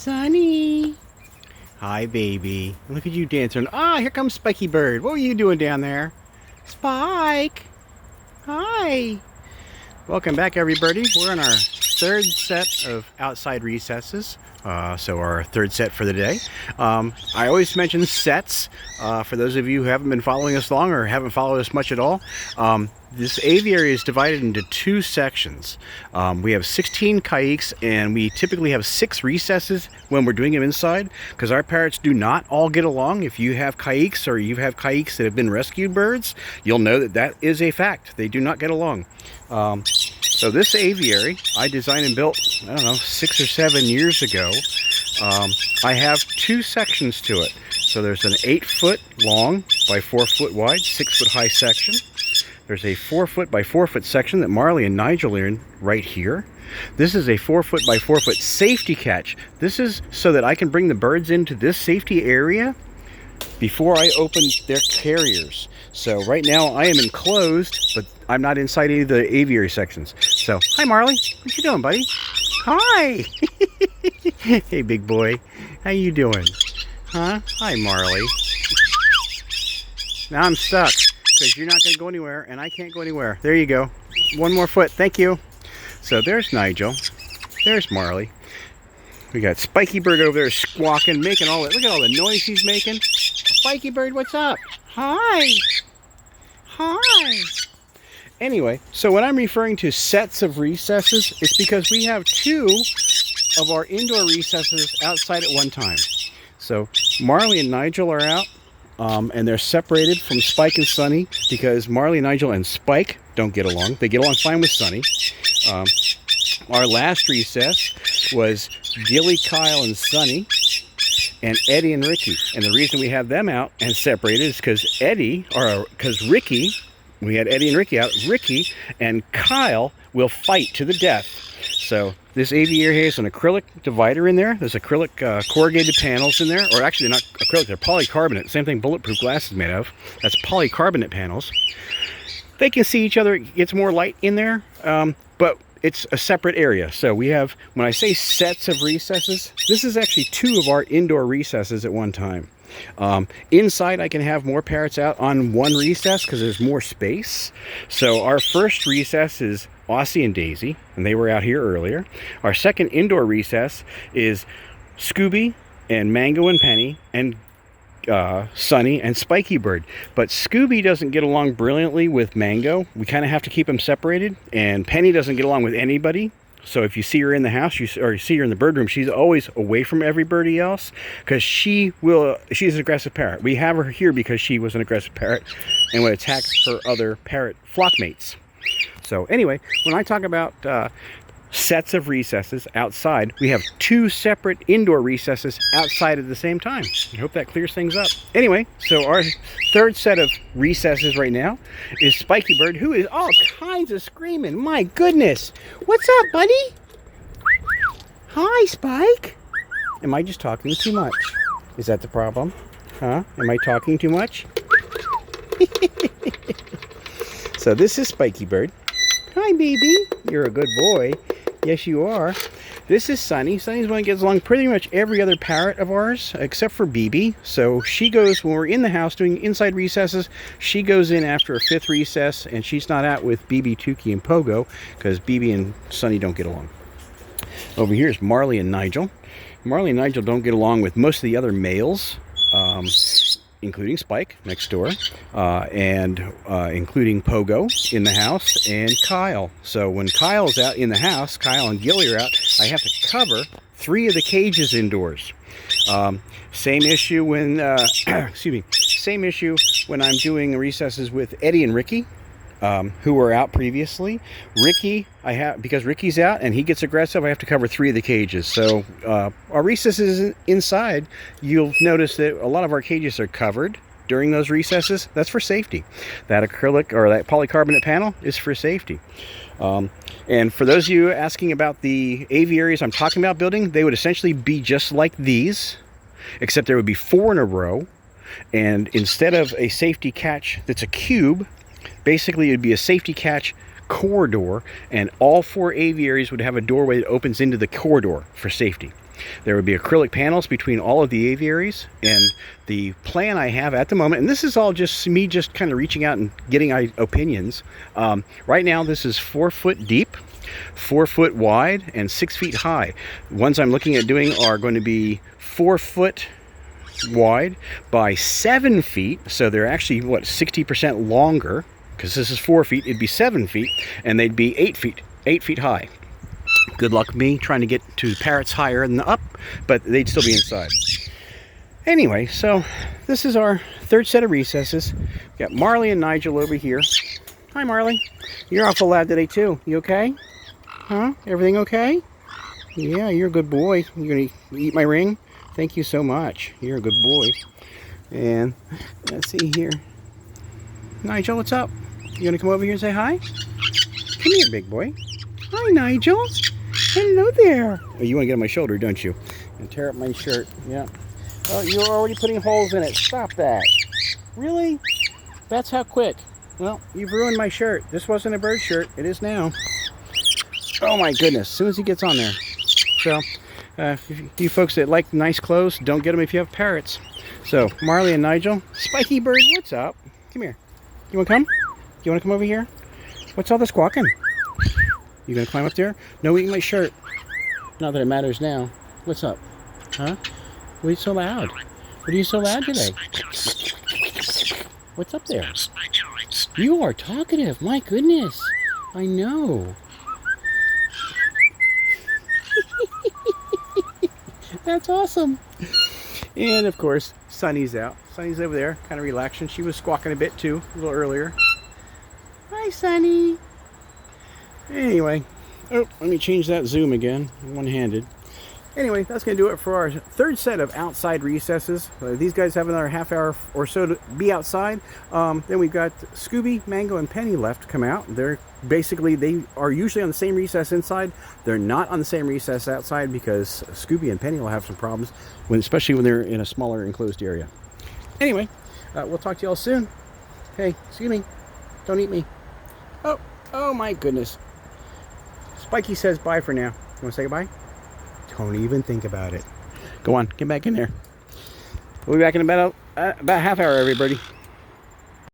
Sunny. Hi, baby. Look at you dancing. Ah, here comes Spikey-bird. What are you doing down there? Spike. Hi. Welcome back, everybody. We're on our third set of outside recesses. So our third set for the day. I always mention sets. For those of you who haven't been following us long or haven't followed us much at all, this aviary is divided into two sections. We have 16 Caiques, and we typically have 6 recesses when we're doing them inside, because our parrots do not all get along. If you have Caiques or you have Caiques that have been rescued birds, you'll know that that is a fact. They do not get along. So this aviary I designed and built, I don't know, 6 or 7 years ago. I have 2 sections to it. So there's an 8-foot long by 4-foot wide, 6-foot high section. There's a 4-foot by 4-foot section that Marley and Nigel are in right here. This is a 4-foot by 4-foot safety catch. This is so that I can bring the birds into this safety area before I open their carriers. So right now I am enclosed, but I'm not inside any of the aviary sections. So, hi Marley, what you doing, buddy? Hi! Hey big boy, how you doing? Huh? Hi Marley. Now I'm stuck, because you're not going to go anywhere, and I can't go anywhere. There you go. One more foot, thank you. So there's Nigel. There's Marley. We got Spikey-bird over there squawking, making all that. Look at all the noise he's making. Spikey-bird, what's up? Hi. Hi. Anyway, so when I'm referring to sets of recesses, it's because we have 2 of our indoor recesses outside at one time. So Marley and Nigel are out, and they're separated from Spike and Sunny because Marley, Nigel, and Spike don't get along. They get along fine with Sunny. Our last recess was Gilly, Kyle, and Sunny, and Eddie and Ricky. And the reason we have them out and separated is because Ricky, we had Eddie and Ricky out, Ricky and Kyle will fight to the death. So this aviary has an acrylic divider in there. There's acrylic corrugated panels in there. Or actually, they're not acrylic, they're polycarbonate. Same thing bulletproof glass is made of. That's polycarbonate panels. They can see each other. It gets more light in there. But it's a separate area. So we have, when I say sets of recesses, this is actually 2 of our indoor recesses at one time. Inside I can have more parrots out on one recess because there's more space. So our first recess is Aussie and Daisy, and they were out here earlier. Our second indoor recess is Scooby and Mango and Penny and Sunny and Spikey-bird. But Scooby doesn't get along brilliantly with Mango. We kind of have to keep them separated, and Penny doesn't get along with anybody. So if you see her in the house, or you see her in the bird room, she's always away from everybody else because she's an aggressive parrot. We have her here because she was an aggressive parrot and would attack her other parrot flockmates. So anyway, when I talk about sets of recesses outside, we have 2 separate indoor recesses outside at the same time. I hope that clears things up. Anyway, so our third set of recesses right now is Spikey-bird, who is all kinds of screaming. My goodness. What's up, buddy? Hi, Spike. Am I just talking too much? Is that the problem? Huh? Am I talking too much? So this is Spikey-bird. Hi, baby. You're a good boy. Yes, you are. This is Sunny. Sunny's one that gets along pretty much every other parrot of ours, except for BB. So she goes, when we're in the house doing inside recesses, she goes in after a 5th recess, and she's not out with BB, Tukey, and Pogo, because BB and Sunny don't get along. Over here is Marley and Nigel. Marley and Nigel don't get along with most of the other males, including Spike next door, and including Pogo in the house, and Kyle. So when Kyle's out in the house, Kyle and Gilly are out, I have to cover 3 of the cages indoors. Same issue when, excuse me, same issue when I'm doing recesses with Eddie and Ricky, who were out previously. Ricky, because Ricky's out and he gets aggressive, I have to cover 3 of the cages. So our recesses inside, you'll notice that a lot of our cages are covered during those recesses. That's for safety. That acrylic or that polycarbonate panel is for safety. And for those of you asking about the aviaries I'm talking about building, they would essentially be just like these, except there would be 4 in a row. And instead of a safety catch that's a cube, basically it would be a safety catch corridor, and all 4 aviaries would have a doorway that opens into the corridor for safety. There would be acrylic panels between all of the aviaries, and the plan I have at the moment, and this is all just me just kind of reaching out and getting opinions. Right now this is 4 foot deep, 4 foot wide, and 6 feet high. The ones I'm looking at doing are going to be 4 foot wide by 7 feet, so they're actually, what, 60% longer, because this is 4 feet, it'd be 7 feet, and they'd be 8 feet high. Good luck me trying to get to parrots higher and up, but they'd still be inside. Anyway, so this is our third set of recesses. We've got Marley and Nigel over here. Hi, Marley. You're awful loud today, too. You okay? Huh? Everything okay? Yeah, you're a good boy. You're going to eat my ring? Thank you so much. You're a good boy. And let's see here. Nigel, what's up? You going to come over here and say hi? Come here, big boy. Hi, Nigel. Hello there. Oh, you want to get on my shoulder, don't you? And tear up my shirt. Yeah. Oh, you're already putting holes in it. Stop that. Really? That's how quick. Well, you've ruined my shirt. This wasn't a bird shirt. It is now. Oh my goodness. As soon as he gets on there. So, you folks that like nice clothes, don't get them if you have parrots. So, Marley and Nigel. Spikey-bird, what's up? Come here. You want to come? You want to come over here? What's all the squawking? You gonna climb up there? No eating my shirt. Not that it matters now. What's up? Huh? What are you so loud? What are you so loud today? What's up there? You are talkative. My goodness. I know. That's awesome. And of course, Sunny's out. Sunny's over there, kind of relaxing. She was squawking a bit too, a little earlier. Hi, Sunny. Anyway, oh, let me change that zoom again, one-handed. Anyway, that's going to do it for our third set of outside recesses. These guys have another half hour or so to be outside. Then we've got Scooby, Mango, and Penny left to come out. They're basically, they are usually on the same recess inside. They're not on the same recess outside because Scooby and Penny will have some problems, especially when they're in a smaller enclosed area. Anyway, we'll talk to y'all soon. Hey, excuse me. Don't eat me. Oh my goodness. Spikey says bye for now. You want to say goodbye? Don't even think about it. Go on, get back in there. We'll be back in about half hour, everybody.